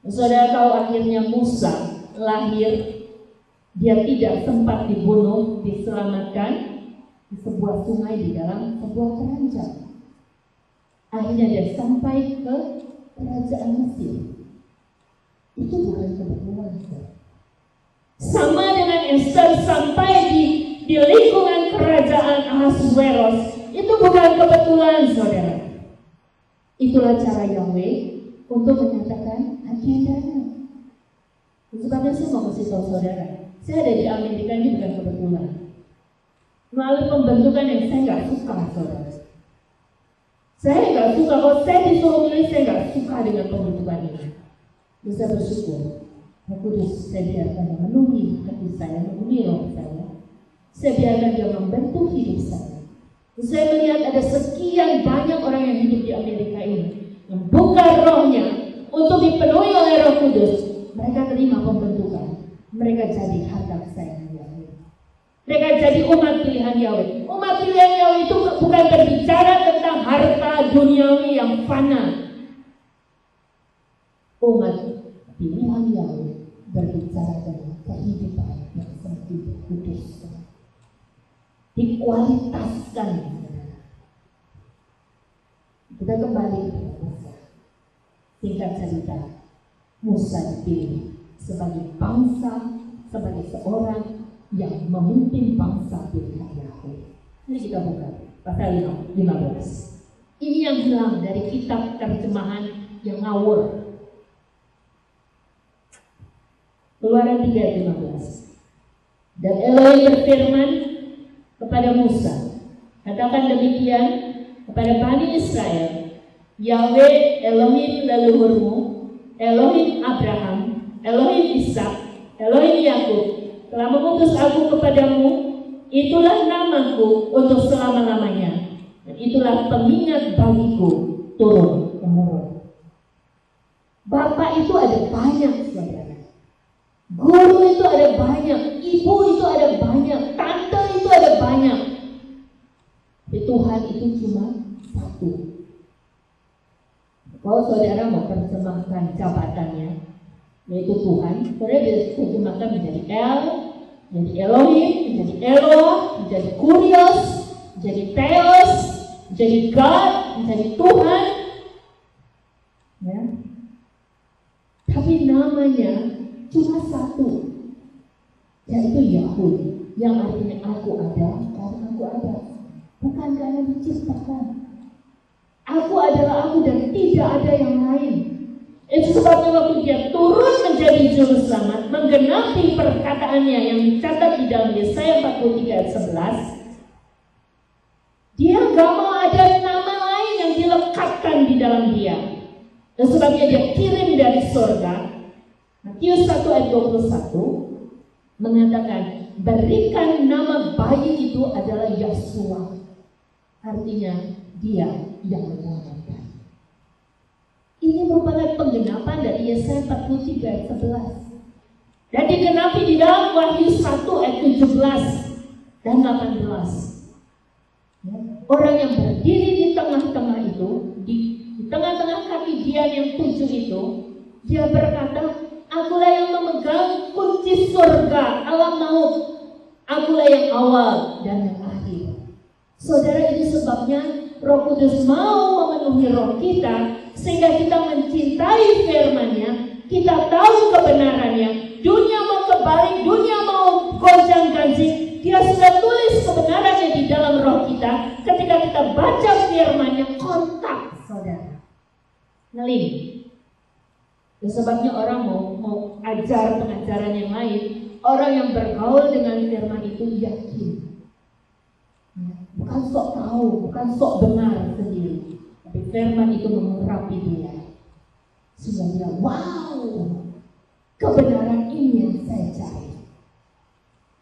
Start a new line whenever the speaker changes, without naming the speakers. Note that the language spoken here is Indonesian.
Saudara tahu akhirnya Musa lahir, dia tidak sempat dibunuh, diselamatkan di sebuah sungai di dalam sebuah keranjang. Akhirnya dia sampai ke kerajaan Mesir. Itu bukan kebetulan. Sama dengan Esther sampai di lingkungan kerajaan Ahasuerus. Itu bukan kebetulan, saudara. Itulah cara Yahweh untuk menyatakan agendanya. Sebabnya saya mau kasih tahu saudara, saya ada di Amerika ini bukan kebetulan. Melalui pembentukan yang saya nggak suka, saudara. Saya nggak suka, kalau saya disuruh milih, saya nggak suka dengan pembentukan ini. Bisa bersyukur, Roh Kudus saya biarkan memenuhi hati saya, memenuhi roh saya. Saya biarkan dia membentuk hidup saya. Saya melihat ada sekian banyak orang yang hidup di Amerika ini, membuka rohnya untuk dipenuhi oleh Roh Kudus. Mereka terima pembentukan. Mereka jadi harta kesayangan Yahweh. Mereka jadi umat pilihan Yahweh. Umat pilihan Yahweh itu bukan berbicara tentang harta duniawi yang fana. Umat pilihan Yahweh berbicara tentang kehidupan yang sempurna, kudus, dikualitaskan. Kita kembali ke Musa. Singkat cerita, Musa dipilih sebagai bangsa, sebagai seorang yang memimpin bangsa pilihan Yahweh. Ini kita buka pasal 15. Ini yang hilang dari kitab terjemahan yang ngawur. Keluaran 3:15. Dan Elohim berfirman kepada Musa, katakan demikian kepada Bani Israel, Yahweh Elohim leluhurmu, Elohim Abraham, Elohim Ishak, Elohim Yakub telah mengutus aku kepadamu. Itulah namaku untuk selama-lamanya, dan itulah pengingat bagiku turun-temurun. Bapak itu ada banyak, saudara. Guru itu ada banyak, ibu itu ada banyak, tante itu ada banyak. Tuhan itu cuma satu. Kalau saudara mau terjemahkan jabatannya, yaitu Tuhan, saudara bisa terjemahkan menjadi El, menjadi Elohim, menjadi Eloah, menjadi Kurios, menjadi Theos, menjadi God, menjadi Tuhan. Ya. Tapi namanya cuma satu, yaitu Yahweh, yang artinya aku ada karena aku ada, bukan karena diciptakan. Aku adalah aku dan tidak ada yang lain. Itu sebabnya waktu dia turun menjadi juru selamat, menggenapi perkataannya yang dicatat di dalam Yesaya 43 ayat 11, dia gak mau ada nama lain yang dilekatkan di dalam dia. Dan sebabnya dia kirim dari surga. Matius 1 ayat 21 mengatakan, berikan nama bayi itu adalah Yeshua. Artinya dia yang menyelamatkan. Ini merupakan penggenapan dari Yesaya 43 ayat 11. Dan digenapi di dalam Wahyu 1 ayat 17 dan 18. Ya, orang yang berdiri di tengah-tengah itu, di tengah-tengah kaki dia yang 7 itu, dia berkata, akulah yang memegang kunci surga, alam maut. Akulah yang awal dan yang akhir. Saudara, itu sebabnya Roh Kudus mau memenuhi roh kita, sehingga kita mencintai firman-Nya, kita tahu kebenarannya. Dunia mau kebalik, dunia mau gonjang-ganjing, Dia sudah tulis kebenarannya di dalam roh kita. Ketika kita baca firman-Nya, kontak, saudara. Ngeling. Sebabnya orang mau ajar pengajaran yang lain, orang yang bergaul dengan firman itu yakin. Bukan sok tahu, bukan sok benar sendiri, tapi firman itu mengurapi dia. Sehingga dia, wow, kebenaran ini yang saya cari.